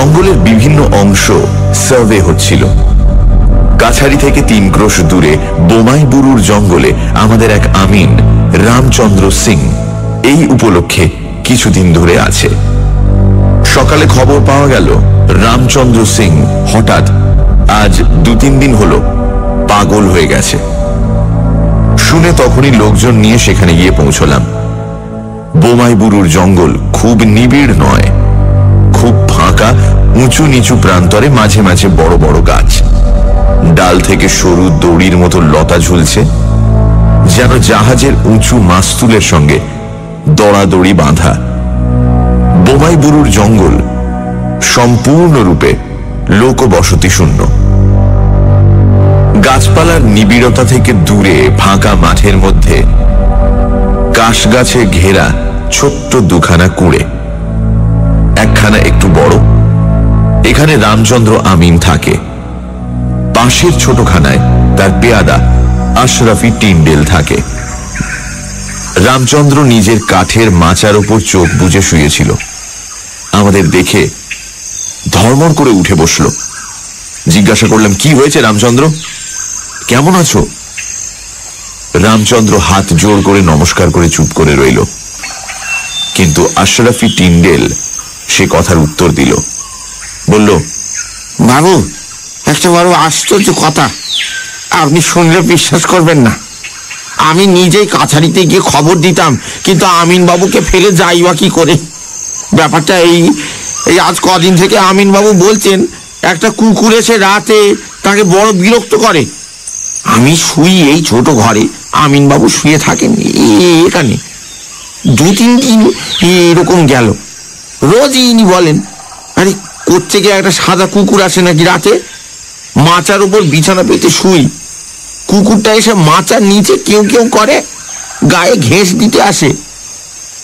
জঙ্গলের বিভিন্ন অংশ সার্ভে হচ্ছিল। কাছারি থেকে 3 ক্রোশ দূরে বোমাই বুরুর জঙ্গলে আমাদের এক আমিন রামচন্দ্র সিং এই উপলক্ষে কিছুদিন ধরে আছে। সকালে খবর পাওয়া গেল রামচন্দ্র সিং হঠাৎ আজ 2-3 দিন হলো পাগল হয়ে গেছে। শুনে তখনই লোকজন নিয়ে সেখানে গিয়ে পৌঁছলাম। বোমাই বুরুর জঙ্গল খুব নিবিড় নয়, খুব ফাঁকা, উঁচু নিচু প্রান্তরে মাঝে মাঝে বড় বড় গাছ, ডাল থেকে সরু দড়ির মতো লতা ঝুলছে, যেন জাহাজের উঁচু মাস্তুলের সঙ্গে দড়াদড়ি বাঁধা। বোমাই বুরুর জঙ্গল সম্পূর্ণরূপে লোকবসতি শূন্য। গাছপালার নিবিড়তা থেকে দূরে ফাঁকা মাঠের মধ্যে কাশ গাছে ঘেরা ছোট্ট 2খানা কুঁড়ে, একখানা একটু বড়, এখানে রামচন্দ্র আমিন থাকে। পাশের ছোটখানায় তার পেয়াদা আশরাফি টিন্ডেল থাকে। রামচন্দ্র নিজের কাঠের মাচার ওপর চোখ বুজে শুয়েছিল। আমাদের দেখে ধর্মর করে উঠে বসল। জিজ্ঞাসা করলাম, কি হয়েছে রামচন্দ্র, কেমন আছো? রামচন্দ্র হাত জোড় করে নমস্কার করে চুপ করে রইল। কিন্তু আশরাফি টিন্ডেল সে কথার উত্তর দিল, বলল, বাবু, একটা বড় আশ্চর্য কথা, আপনি শুনলে বিশ্বাস করবেন না। আমি নিজেই কাছারিতে গিয়ে খবর দিতাম, কিন্তু আমিন বাবুকে ফেলে যাই বা কি করে? ব্যাপারটা এই আজ কদিন থেকে আমিন বাবু বলছেন একটা কুকুর এসে রাতে তাকে বড় বিরক্ত করে। আমি শুই এই ছোট ঘরে, আমিন বাবু শুয়ে থাকেন এখানে। 2-3 দিন এরকম গেল। রোজই ইনি বলেন, আরে কোত্থেকে একটা সাদা কুকুর আসে নাকি রাতে, মাচার উপর বিছানা পেতে শুই, কুকুরটা এসে মাচার নিচে কেউ কেউ করে, গায়ে ঘেঁষ দিতে আসে।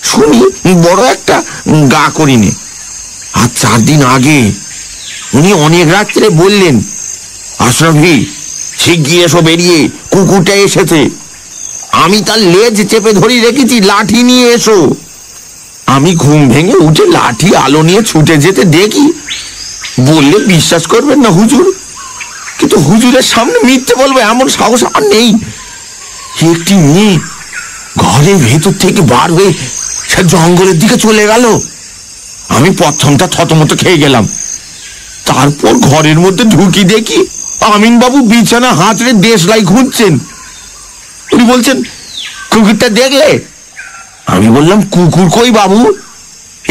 শুনি বড় একটা গা করিনে। আর 4 দিন আগে উনি অনেক রাত্রে বললেন, আশরাফি, শিগগির এসো বেরিয়ে, কুকুরটা এসেছে। আমি তার লেজ চেপে ধরে রেখেছি, লাঠি নিয়ে এসো। আমি ঘুম ভেঙে উঠে লাঠি আলো নিয়ে ছুটে যেতে দেখি, বললে বিশ্বাস করবেন না হুজুর, কিন্তু হুজুরের সামনে মিথ্যে বলবো এমন সাহস আমার নেই। একটি মেয়ে ঘরের ভেতর থেকে বার হয়ে সে জঙ্গলের দিকে চলে গেল। আমি প্রথমটা থতমত খেয়ে গেলাম। তারপর ঘরের মধ্যে ঢুকি দেখি আমিন বাবু বিছানা হাতড়ে দেশলাই খুঁজছেন। উনি বলছেন, কুকুরটা দেখলে? আমি বললাম, কুকুর কই বাবু,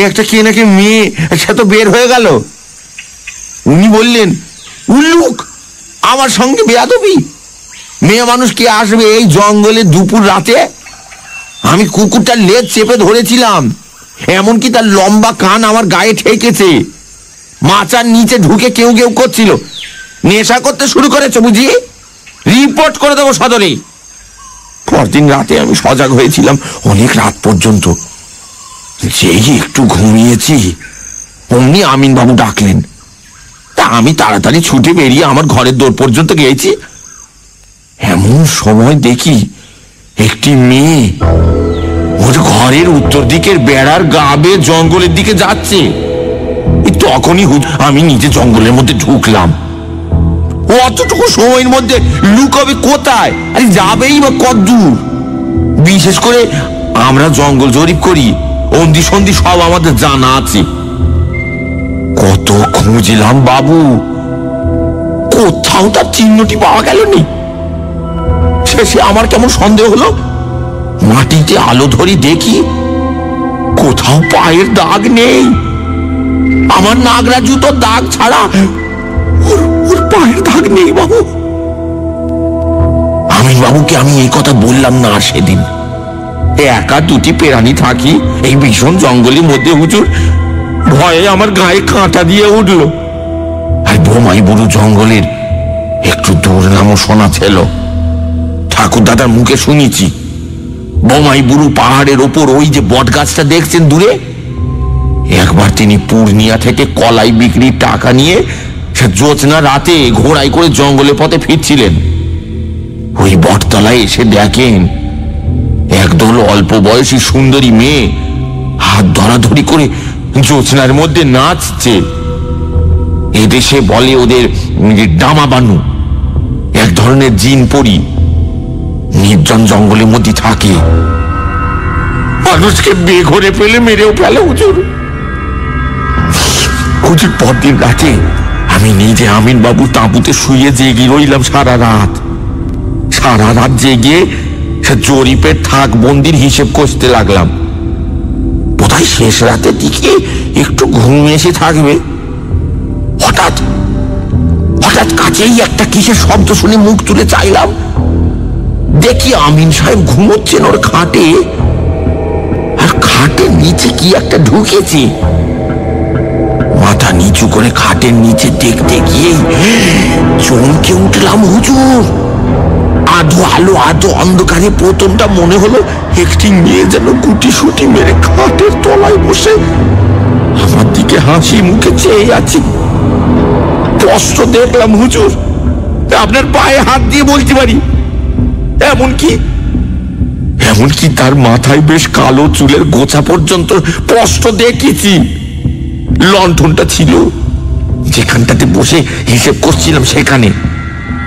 একটা কে নাকি মেয়ে সে তো বের হয়ে গেল। উনি বললেন, উল্লুক, আমার সঙ্গে বেয়াদবি, মেয়ে মানুষ কে আসবে এই জঙ্গলে দুপুর রাতে? আমি কুকুরটার লেজ চেপে ধরেছিলাম, এমনকি তার লম্বা কান আমার গায়ে ঠেকেছে। মাচার নিচে ঢুকে কেউ কেউ করছিল। নেশা করতে শুরু করেছে বুঝি? রিপোর্ট করে দেবো সদরে। পরদিন রাতে আমি সজাগ হয়েছিলাম অনেক রাত পর্যন্ত। যেই একটু ঘুমিয়েছি অমনি আমিন বাবু ডাকলেন। তা আমি তাড়াতাড়ি ছুটে বেরিয়ে আমার ঘরের দোর পর্যন্ত গিয়েছি। এমন সময় দেখি একটি মেয়ে ওর ঘরের উত্তর দিকের বেড়ার গা বেয়ে জঙ্গলের দিকে যাচ্ছে। তখনই আমি নিজে জঙ্গলের মধ্যে ঢুকলাম। ও অতটুকু সময়ের মধ্যে লুকাবে কোথায়, আরে যাবেই বা কতদূর? বিশেষ করে আমরা জঙ্গল জরিপ করি, অন্দি সন্ধি সব আমাদের জানা আছে। কত খুঁজলাম বাবু, কোথাও তার চিহ্নটি পাওয়া গেল নি। শেষে আমার কেমন সন্দেহ হলো, মাটিতে আলো ধরি দেখি কোথাও পায়ের দাগ নেই। আমার নাগরা জুতোর দাগ ছাড়া ওর পায়ের দাগ নেই বাবু। আমিন বাবুকে আমি এই কথা বললাম না সেদিন। একা 2টি প্রাণী থাকি এই ভীষণ জঙ্গলের মধ্যে হুজুর, ভয়ে আমার গায়ে কাঁটা দিয়ে উঠল। আর বোমাই বুরু জঙ্গলের একটু দূর নামও শোনা ছিল। ঠাকুর দাদার মুখে শুনেছি, বোমাই বুরু পাহাড়ের ওপর ওই যে বট গাছটা দেখছেন দূরে, একবার তিনি পূর্ণিয়া থেকে কলাই বিক্রির টাকা নিয়ে সে জ্যোৎস্না রাতে ঘোড়ায় করে জঙ্গলে পথে ফিরছিলেন। ওই বটতলায় এসে দেখেন একদল অল্প বয়সী সুন্দরী মেয়ে হাত ধরাধরি করে জ্যোৎস্নার মধ্যে নাচছে। এদেশে বলে ওদের ডামা বানু, এক ধরনের জিন পরি, নির্জন জঙ্গলের মধ্যে থাকে, মানুষকে বেঘরে ফেলে মেরেও ফেলে হুজুর। হুজুর পরদিন রাতে আমি নিজে আমিন বাবু তাঁবুতে শুয়ে জেগে রইলাম সারা রাত জেগে জরিপের থাক বন্দির হিসেব কষতে লাগলাম। বোধহয় শেষ রাতের দিকে একটু ঘুম এসে থাকবে। হঠাৎ কাছেই একটা কিসের শব্দ শুনে মুখ তুলে চাইলাম, দেখি আমিন সাহেব ঘুমোচ্ছেন ওর খাটে, আর খাটের নিচে কি একটা ঢুকেছে। মাথা নিচু করে খাটের নিচে দেখতে গিয়ে চমকে উঠলাম হুজুর। আধো আলো আধো অন্ধকারে প্রথমটা মনে হলো একটি মেয়ে যেন গুটি সুটি মেরে খাটের তলায় বসে আমার দিকে হাসি মুখে চেয়ে আছে। স্পষ্ট দেখলাম হুজুর, আপনার পায়ে হাত দিয়ে বলতে পারি, এমনকি তার মাথায় বেশ কালো চুলের গোছা পর্যন্ত স্পষ্ট দেখেছি। লণ্ঠনটা ছিল যেখানটাতে বসে হিসেব করছিলাম সেখানে,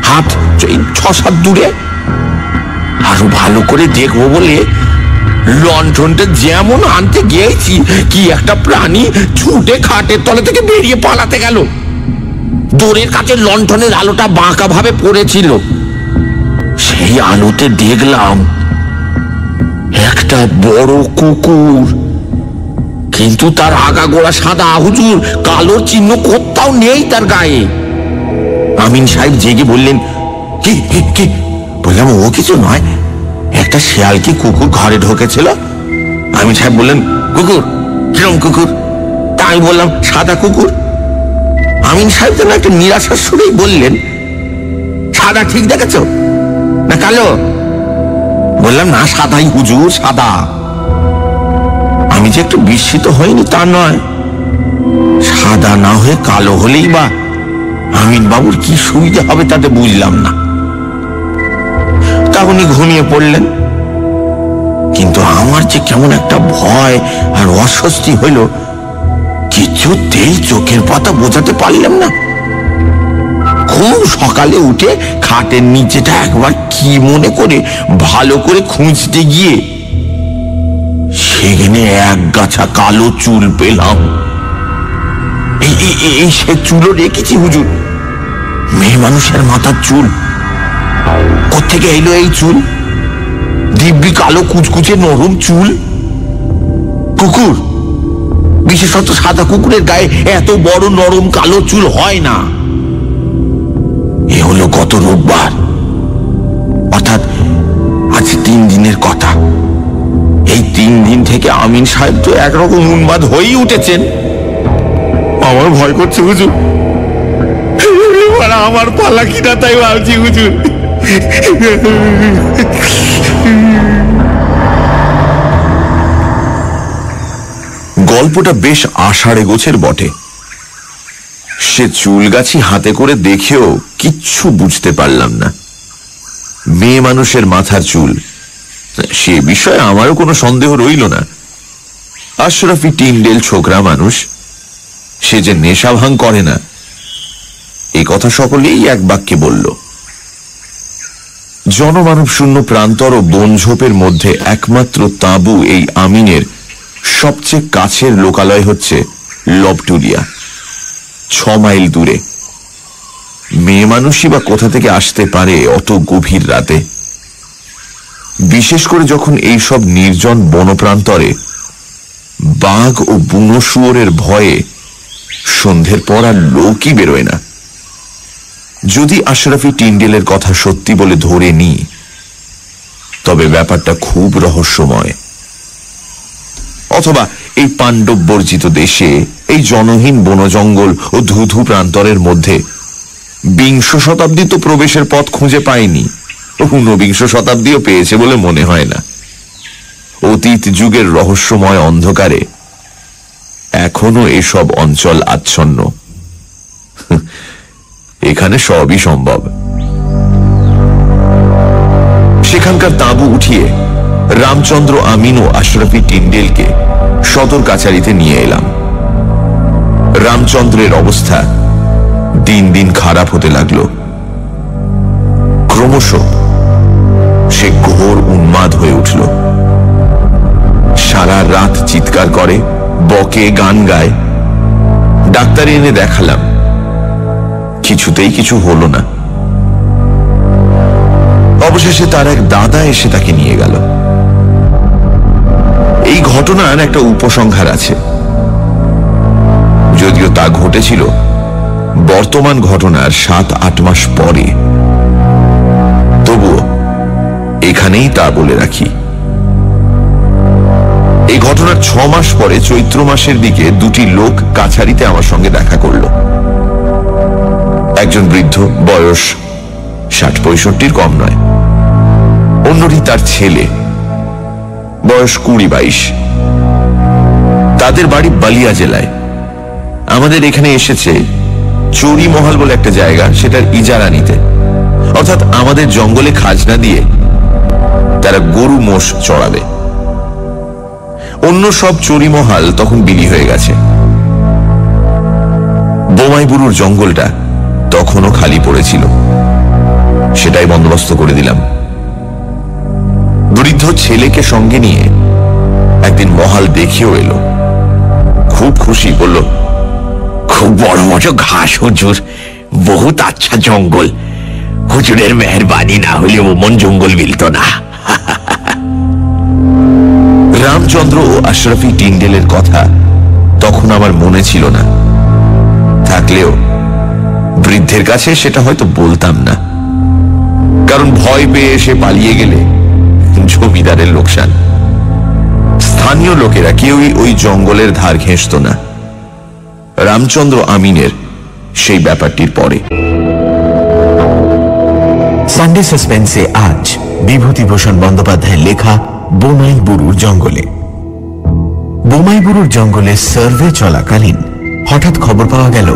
হাত 6-7 দূরে। আরো ভালো করে দেখবো বলে লণ্ঠনটা যেমন আনতে গিয়েছি, কি একটা প্রাণী ছুটে খাটের তলা থেকে বেরিয়ে পালাতে গেল। দোরের কাছে লণ্ঠনের আলোটা বাঁকা ভাবে পড়েছিল, সেই আলোতে দেখলাম একটা বড় কুকুর, কিন্তু তার আগাগোড়া সাদা হুজুর, কালোর চিহ্ন কোথাও নেই তার গায়ে। আমিন সাহেব জেগে বললেন, কি? বললাম, ও কিছু নয়, একটা শেয়াল কি কুকুর ঘরে ঢোকেছিল। আমিন সাহেব বললেন, কুকুর? কিরম কুকুর? তা আমি বললাম, সাদা কুকুর। আমিন সাহেব যেন একটা নিরাশার সুরেই বললেন, সাদা ঠিক দেখেছ না কালো? বললাম, না, সাদাই হুজুর, সাদা। আমি যে একটু বিস্মিত হইনি তা নয়, সাদা না হয়ে কালো হলেই বা আমিন বাবুর কি সুবিধা হবে তাতে বুঝলাম না। তখনই ঘুমিয়ে পড়লেন। কিন্তু আমার যে কেমন একটা ভয় আর অস্বস্তি হইল, কিছুতেই চোখের পাতা বোঝাতে পারলাম না। খুব সকালে উঠে খাটের নিচেটা একবার কি মনে করে ভালো করে খুঁজতে গিয়ে সেখানে এক গাছা কালো চুল পেলাম। এই সে চুলও রেখেছি হুজুর, মেয়ে মানুষের মাথার চুল। কোত্থেকে এলো এই চুল? দিব্যি কালো কুচকুচে নরম চুল। কুকুর, বিশেষত সাদা কুকুরের গায়ে এত বড় নরম কালো চুল হয় না। এ হলো গত রোববার, অর্থাৎ আজ 3 দিনের কথা। এই 3 দিন থেকে আমিন সাহেব তো একরকম উন্মাদ হয়েই উঠেছেন। আমার ভয় করছে হুজুর, আমার পালা কিনা তাই ভাবছি হুজুর। গল্পটা বেশ আষাঢ়ে গোছের বটে। সে চুলগাছি হাতে করে দেখেও কিচ্ছু বুঝতে পারলাম না। মেয়ে মানুষের মাথার চুল, সে বিষয়ে আমারও কোনো সন্দেহ রইল না। আশরাফি টিন্ডেল ছোকরা মানুষ, সে যে নেশা ভাঙ করে না, এই কথা সকলেই এক বাক্যে বলল। জনমানব শূন্য প্রান্তর ও বনঝোপের মধ্যে একমাত্র তাঁবু এই আমিনের সবচেয়ে কাছের লোকালয় হচ্ছে লবটুলিয়া, 6 মাইল দূরে। মেয়ে মানুষই বা কোথা থেকে আসতে পারে অত গভীর রাতে? বিশেষ করে যখন এই সব নির্জন বনপ্রান্তরে বাঘ ও বুনো শুয়োরের ভয়ে সন্ধ্যের পর আর লোকই বেরোয় না। যদি আশরাফি টিন্ডেলের কথা সত্যি বলে ধরে নিই, তবে ব্যাপারটা খুব রহস্যময়। অথবা এই পাণ্ডব বর্জিত দেশে, এই জনহীন বনজঙ্গল ও ধুধু প্রান্তরের মধ্যে 20 শতাব্দী তো প্রবেশের পথ খুঁজে পায়নি, ঊনবিংশ শতাব্দীও পেয়েছে বলে মনে হয় না। অতীত যুগের রহস্যময় অন্ধকারে এখনো এসব অঞ্চল আচ্ছন্ন। এখানে সবই সম্ভব। সেখানকার তাঁবু উঠিয়ে রামচন্দ্র, আমিন ও আশরাফি টিন্ডেলকে সদর কাছারিতে নিয়ে এলাম। রামচন্দ্রের অবস্থা দিন দিন খারাপ হতে লাগলো। ক্রমশ সে ঘোর উন্মাদ হয়ে উঠল। সারা রাত চিৎকার করে, বকে, গান গায়। ডাক্তার এনে দেখালাম, কিছুতেই কিছু হলো না। অবশেষে তার এক দাদা এসে তাকে নিয়ে গেল। এই ঘটনার একটা উপসংহার আছে, যদিও তা ঘটেছিল বর্তমান ঘটনার 7-8 মাস পরে। তবুও এখানেই তা বলে রাখি। এই ঘটনার 6 মাস পরে চৈত্র মাসের দিকে দুটি লোক কাছারিতে আমার সঙ্গে দেখা করল। একজন বৃদ্ধ, বয়স 60-65 কম নয়। অন্যটি তার ছেলে, বয়স 20-22। তাদের বাড়ি বালিয়া জেলায়। আমাদের এখানে এসেছে চোরি মহল বলে একটা জায়গা, সেটার ইজারা নিতে। অর্থাৎ আমাদের জঙ্গলে খাজনা দিয়ে তারা গরু মোষ চড়াবে। অন্য সব চোরি মহাল তখন বিলি হয়ে গেছে। বোমাই বুরুর জঙ্গলটা তখনও খালি পড়েছিল, সেটাই বন্দোবস্ত করে দিলাম। বৃদ্ধ ছেলেকে সঙ্গে নিয়ে একদিন মহাল দেখেও এলো। খুব খুশি, বলল, খুব বড় বড় ঘাস হুজুর, বহুত আচ্ছা জঙ্গল। হুজুরের মেহরবানি না হলে ওমন জঙ্গল মিলত না। রামচন্দ্র ও আশরাফি টিন্ডেলের কথা তখন আমার মনে ছিল না, থাকলেও বৃদ্ধের কাছে সেটা হয়তো বলতাম না, কারণ ভয় পেয়ে এসে পালিয়ে গেলে জমিদারের লোকসান। স্থানীয় লোকেরা কেউই ওই জঙ্গলের ধার ঘেঁষত না। রামচন্দ্র আমিনের সেই ব্যাপারটির পরে। সানডে সাসপেন্সে আজ বিভূতিভূষণ বন্দ্যোপাধ্যায়ের লেখা বোমাই বুরুর জঙ্গলে। বোমাই বুরুর জঙ্গলে সার্ভে চলাকালীন হঠাৎ খবর পাওয়া গেল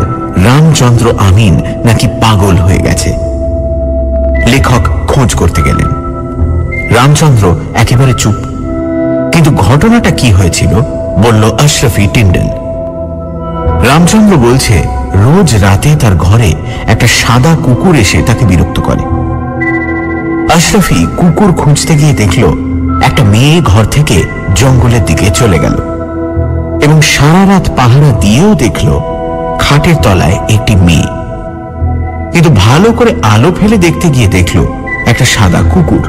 রামচন্দ্র আমিন নাকি পাগল হয়ে গেছে। লেখক খোঁজ করতে গেলেন। রামচন্দ্র একেবারে চুপ। কিন্তু ঘটনাটা কি হয়েছিল বলল আশরাফি টিন্ডেল। রামচন্দ্র বলছে রোজ রাতে তার ঘরে একটা সাদা কুকুর এসে তাকে বিরক্ত করে। আশরাফি কুকুর খুঁজতে গিয়ে দেখল একটা মেয়ে ঘর থেকে জঙ্গলের দিকে চলে গেল, এবং সারা রাত পাহারা দিয়েও দেখল খাটের তলায় একটি মেয়ে। কিন্তু ভালো করে আলো ফেলে দেখতে গিয়ে দেখল একটা সাদা কুকুর।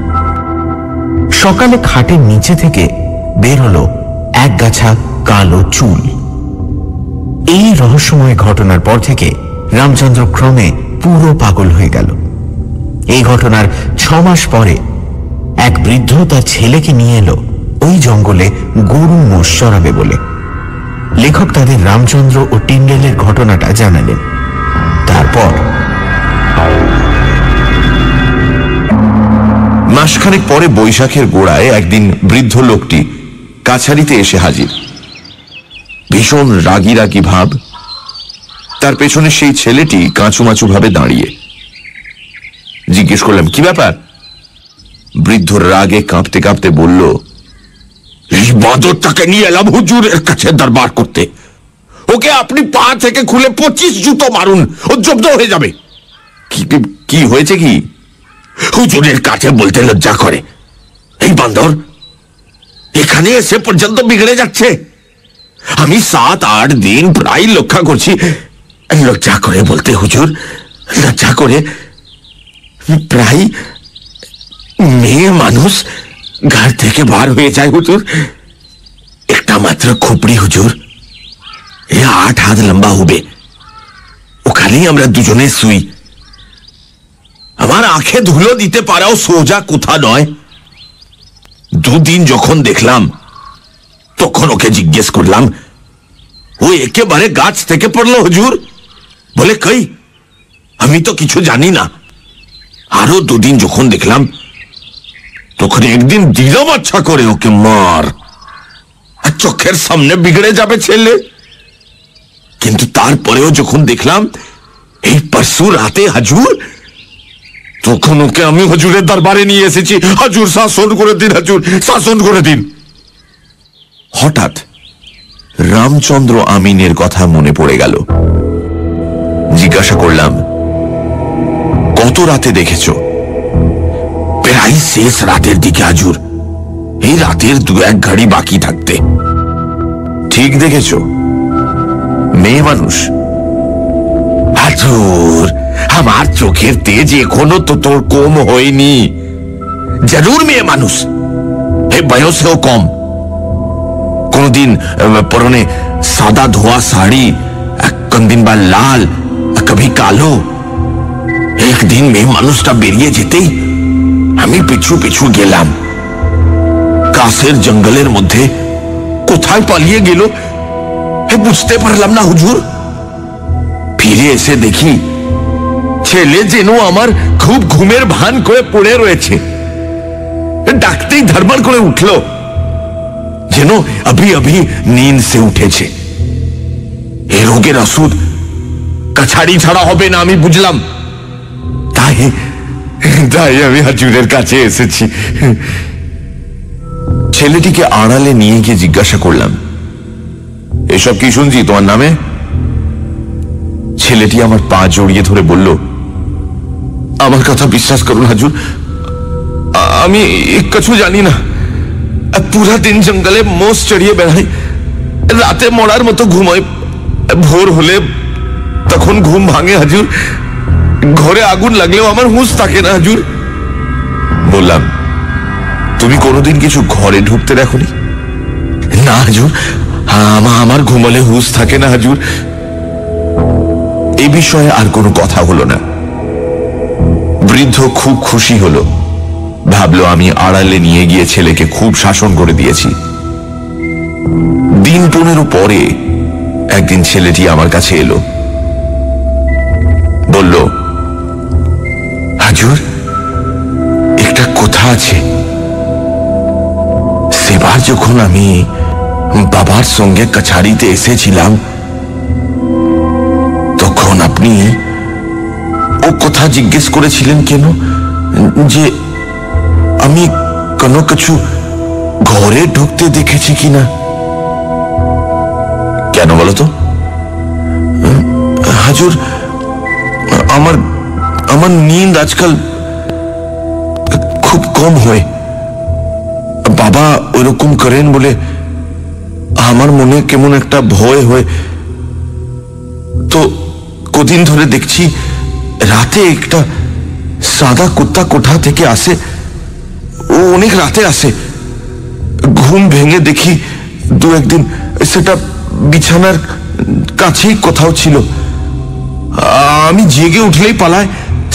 সকালে খাটের নিচে থেকে বের হলো এক গাছা কালো চুল। এই রহস্যময় ঘটনার পর থেকে রামচন্দ্র ক্রমে পুরো পাগল হয়ে গেল। এই ঘটনার 6 মাস পরে এক বৃদ্ধ তার ছেলেকে নিয়ে এলো ওই জঙ্গলে গরু মোষ চড়াবে বলে। লেখক তাদের রামচন্দ্র ও টিন্ডেলের ঘটনাটা জানালেন। তারপর মাসখানেক পরে বৈশাখের গোড়ায় একদিন বৃদ্ধ লোকটি কাছারিতে এসে হাজির। ভীষণ রাগী রাগী ভাব। তার পেছনে সেই ছেলেটি কাঁচুমাচু ভাবে দাঁড়িয়ে। জিজ্ঞেস করলাম, কি ব্যাপার? বৃদ্ধ রাগে কাঁপতে কাঁপতে বলল, এই বাঁদরটাকে নিয়ে এলাম হুজুরের কাছে দরবার করতে। ওকে আপনি পা থেকে খুলে 25 জুতো মারুন, ও জব্দ হয়ে যাবে। কি হয়েছে? কি হুজুরের কাছে বলতে লজ্জা করে। এই বান্দর এখানে এসে পর্যন্ত বিগড়ে যাচ্ছে। আমি 7-8 দিন প্রায় লক্ষ্য করছি। লজ্জা করে বলতে হুজুর, লজ্জা করে। প্রায় মেয়ে মানুষ ঘর থেকে বার হয়ে যায় হুজুর। একটা মাত্র খুপড়ি হুজুর, এ 8 হাত লম্বা হবে। ওখানেই আমরা দুজনে শুই। আমার আঁখে ধুলো দিতে পারাও সোজা কোথা নয়। 2 দিন যখন দেখলাম তখন ওকে জিজ্ঞেস করলাম, ও একেবারে গাছ থেকে পড়লো হুজুর। বলে, কই, আমি তো কিছু জানি না। আরো 2 দিন যখন দেখলাম তখন একদিন দিলাম আচ্ছা করে ওকে মার, আর চোখের সামনে বিগড়ে যাবে ছেলে। কিন্তু তারপরেও যখন দেখলাম এই পরশু রাতে হুজুর, তখন ওকে আমি হুজুরের দরবারে নিয়ে এসেছি। হুজুর শাসন করে দিন, হুজুর শাসন করে দিন। হঠাৎ রামচন্দ্র আমিনের কথা মনে পড়ে গেল। জিজ্ঞাসা করলাম, কত রাতে দেখেছ? প্রায় শেষ রাতের দিকে হুজুর, এই রাতের 2-1 ঘড়ি বাকি থাকতে। ঠিক দেখেছ? মেয়ে মানুষ? হুজুর, আমার চোখের তেজ এখনো তো তোর কম হয়নি। জরুর মেয়ে মানুষ, এই বয়সেও কম। কোনদিন পরনে সাদা ধোয়া শাড়ি, কোনদিন বা লাল, কবি কালো। একদিন মেয়ে মানুষটা বেরিয়ে যেতেই আমি পিছু পিছু গেলাম। কাছের জঙ্গলের মধ্যে কোথায় পালিয়ে গেল বুঝতে পারলাম না হুজুর। ফিরে এসে দেখি ছেলে যেন আমার খুব ঘুমের ভান করে পড়ে রয়েছে। ডাকতেই ধরমর করে উঠল, যেন अभी अभी नींद से উঠেছে। এই রোগের ওষুধ কাছাড়ি ছাড়া হবে না আমি বুঝলাম। তাই আমি হুজুরের কাছে এসেছি। ছেলেটিকে আড়ালে নিয়ে গিয়ে জিজ্ঞাসা করলাম, এসব কি শুনছি তোমার নামে? ছেলেটি আমার পা জড়িয়ে ধরে বলল, আমার কথা বিশ্বাস করুন হুজুর, আমি কিছু জানি না। পুরা দিন জঙ্গলে মোষ চড়িয়ে বেড়াই, রাতে মরার মতো ঘুমাই। ভোর হলে তখন ঘুম ভাঙে হুজুর। ঘরে আগুন লাগলেও আমার হুঁশ থাকে না হুজুর। বললাম, তুমি কোনোদিন কিছু ঘরে ঢুকতে দেখোনি? না হুজুর, আমার ঘুমালে হুঁশ থাকে না হুজুর। এই বিষয়ে আর কোনো কথা হলো না। বৃদ্ধ খুব খুশি হলো, ভাবলো আমি আড়ালে নিয়ে গিয়ে ছেলেকে খুব শাসন করে দিয়েছি। দিন 15 পরে একদিন ছেলেটি আমার কাছে এলো, বলল, হুজুর, একটা কথা আছে। সেবার যখন আমি বাবার সঙ্গে কাছাড়িতে এসেছিলাম, তখন আপনি ও কথা জিজ্ঞেস করেছিলেন কেন যে আমি কোনো কিছু ঘরে ঢুকতে দেখেছি কিনা। কেন বলো তো? হুজুর, আমার নিন্দ আজকাল খুব কম হয়। বাবা ওরকম করেন বলে আমার মনে কেমন একটা ভয় হয়। তো কদিন ধরে দেখছি রাতে একটা সাদা কুত্তা কোঠা থেকে আসে। ও অনেক রাতে আসে। ঘুম ভেঙে দেখি 2-1 দিন সেটা বিছানার কাছেই কোথাও ছিল। আমি জেগে উঠলেই পালায়।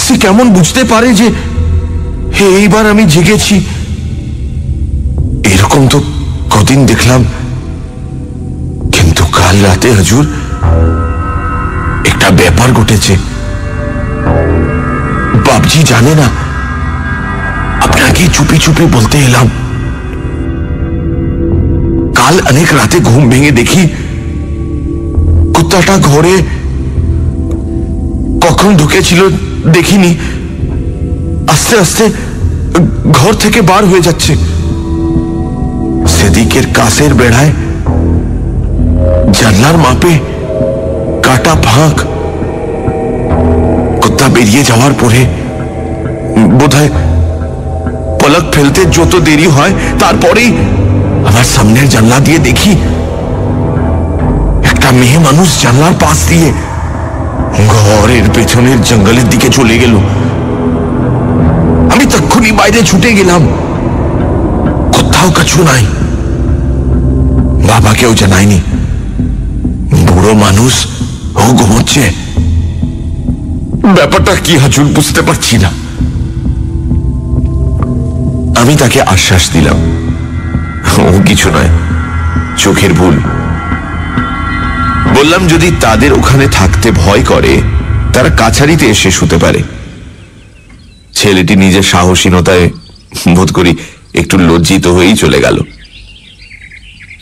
সে কেমন বুঝতে পারে যে এইবার আমি জেগেছি। এরকম তো কদিন দেখলাম, কিন্তু কাল রাতে হুজুর একটা ব্যাপার ঘটেছে। বাপজি জানে না, আপনাকে চুপি চুপি বলতে এলাম। কাল অনেক রাতে ঘুম ভেঙে দেখি কুত্তাটা ঘরে কখন ঢুকেছিল দেখিনি, আস্তে আস্তে ঘর থেকে বার হয়ে যাচ্ছে। সেদিকের কাছের বেড়ায় জানলার মাপে কাটা ফাঁক। কুত্তা বেরিয়ে যাওয়ার পরে বোধহয় পলক ফেলতে যত দেরি হয় তারপরেই আমার সামনের জানলা দিয়ে দেখি একটা মেয়ে মানুষ জানলার পাশ দিয়ে ঘরের পেছনের জঙ্গলের দিকে চলে গেল। আমি তক্ষুনি বাইরে ছুটে গেলাম, কোথাও কিছু নাই। বাবাকেও জানাইনি। বুড়ো মানুষ ও ঘুমোচ্ছে। ব্যাপারটা কি হুজুর বুঝতে পারছি না। আমি তাকে আশ্বাস দিলাম, ও কিছু নয়, চোখের ভুল। বললাম, যদি তাদের ওখানে থাকতে ভয় করে তারা কাছারিতে এসে শুতে পারে। ছেলেটি নিজের সাহসীনতায় বোধ করি একটু লজ্জিত হয়েই চলে গেল।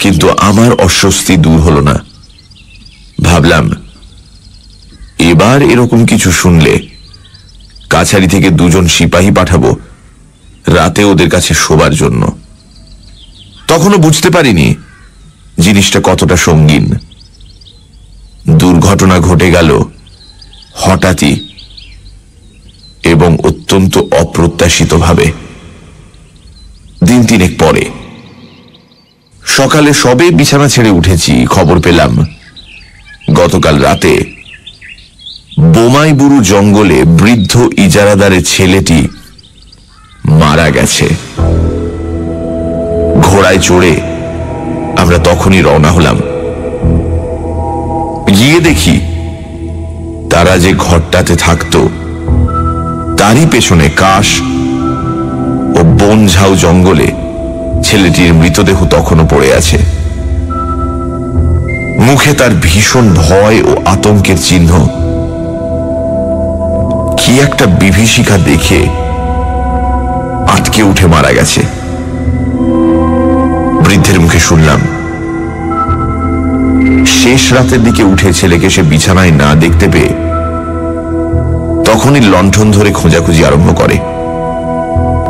কিন্তু আমার অস্বস্তি দূর হলো না। ভাবলাম, এবার এরকম কিছু শুনলে কাছারি থেকে 2 জন সিপাহী পাঠাবো রাতে ওদের কাছে শোবার জন্য। তখনও বুঝতে পারিনি জিনিসটা কতটা সঙ্গীন। দুর্ঘটনা ঘটে গেল হঠাৎই এবং অত্যন্ত অপ্রত্যাশিতভাবে। দিন তিনেক পরে সকালে সবে বিছানা ছেড়ে উঠেছি, খবর পেলাম গতকাল রাতে বোমাইবুরু জঙ্গলে বৃদ্ধ ইজারাদারের ছেলেটি মারা গেছে। ঘোড়ায় চড়ে আমরা তখনই রওনা হলাম। গিয়ে দেখি তারা যে ঘরটাতে থাকত তারই পেছনে কাশ ও বনঝাউ জঙ্গলে ছেলেটির মৃতদেহ তখনও পড়ে আছে। মুখে তার ভীষণ ভয় ও আতঙ্কের চিহ্ন। কি একটা বিভীষিকা দেখে আটকে উঠে মারা গেছে। বৃদ্ধের মুখে শুনলাম শেষ রাতের দিকে উঠে ছেলেকে সে বিছানায় না দেখতে পেয়ে তখনই লণ্ঠন ধরে খোঁজাখুঁজি আরম্ভ করে,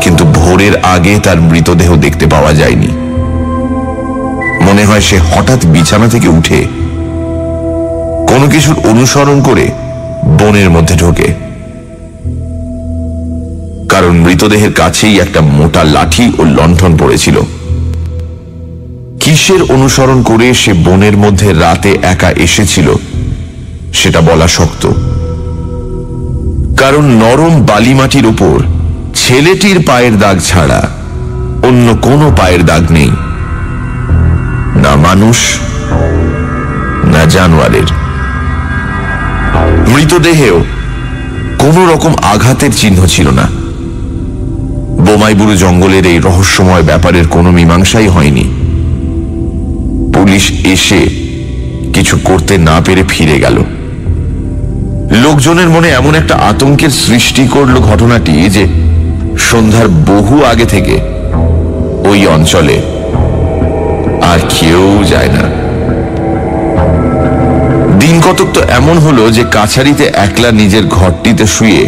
কিন্তু ভোরের আগে তার মৃতদেহ দেখতে পাওয়া যায়নি। মনে হয় সে হঠাৎ বিছানা থেকে উঠে কোনো কিছুর অনুসরণ করে বনের মধ্যে ঢোকে, কারণ মৃতদেহের কাছেই একটা মোটা লাঠি ও লণ্ঠন পড়েছিল। কিসের অনুসরণ করে সে বনের মধ্যে রাতে একা এসেছিল সেটা বলা শক্ত, কারণ নরম বালিমাটির উপর ছেলেটির পায়ের দাগ ছাড়া অন্য কোনো পায়ের দাগ নেই, না মানুষ না জানোয়ারের। মৃতদেহেও কোন রকম আঘাতের চিহ্ন ছিল না। বোমাইবুরু জঙ্গলের এই রহস্যময় ব্যাপারের কোনো মীমাংসাই হয়নি। পুলিশ এসে কিছু করতে না পেরে ফিরে গেল। লোকজনের মনে এমন একটা আতঙ্কের সৃষ্টি করল ঘটনাটি যে সন্ধ্যার বহু আগে থেকে ওই অঞ্চলে আর কেউ যায় না। দিন কতক তো এমন হলো যে কাছারিতে একলা নিজের ঘরটিতে শুয়ে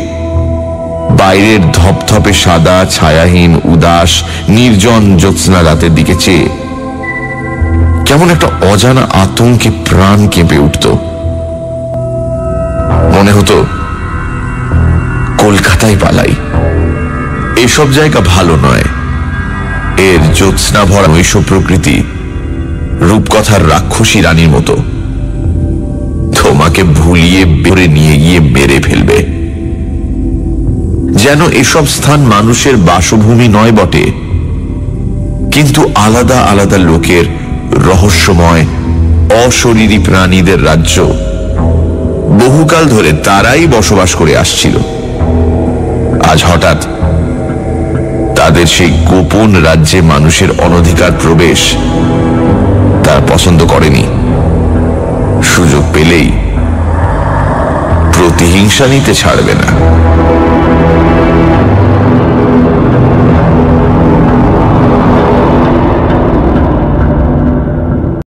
বাইরের ধপধপে সাদা ছায়াহীন উদাস নির্জন জ্যোৎস্না রাতের দিকে চেয়ে কেমন একটা অজানা আতঙ্কে প্রাণ কেঁপে উঠত। মনে হতো কলকাতায় পালাই, এসব জায়গা ভালো নয়। এর জ্যোৎস্না ভরা নৈশ প্রকৃতি রূপকথার রাক্ষসী রানীর মতো তোমাকে ভুলিয়ে বেরে নিয়ে গিয়ে মেরে ফেলবে। যেন এসব স্থান মানুষের বাসভূমি নয় বটে, কিন্তু আলাদা আলাদা লোকের রহস্যময় অশরীরী প্রাণীদের রাজ্য। বহুকাল ধরে তারাই বসবাস করে আসছিল। আজ হঠাৎ তাদের সেই গোপন রাজ্যে মানুষের অনধিকার প্রবেশ তারা পছন্দ করেনি। সুযোগ পেলেই প্রতিহিংসা নিতে ছাড়বে না।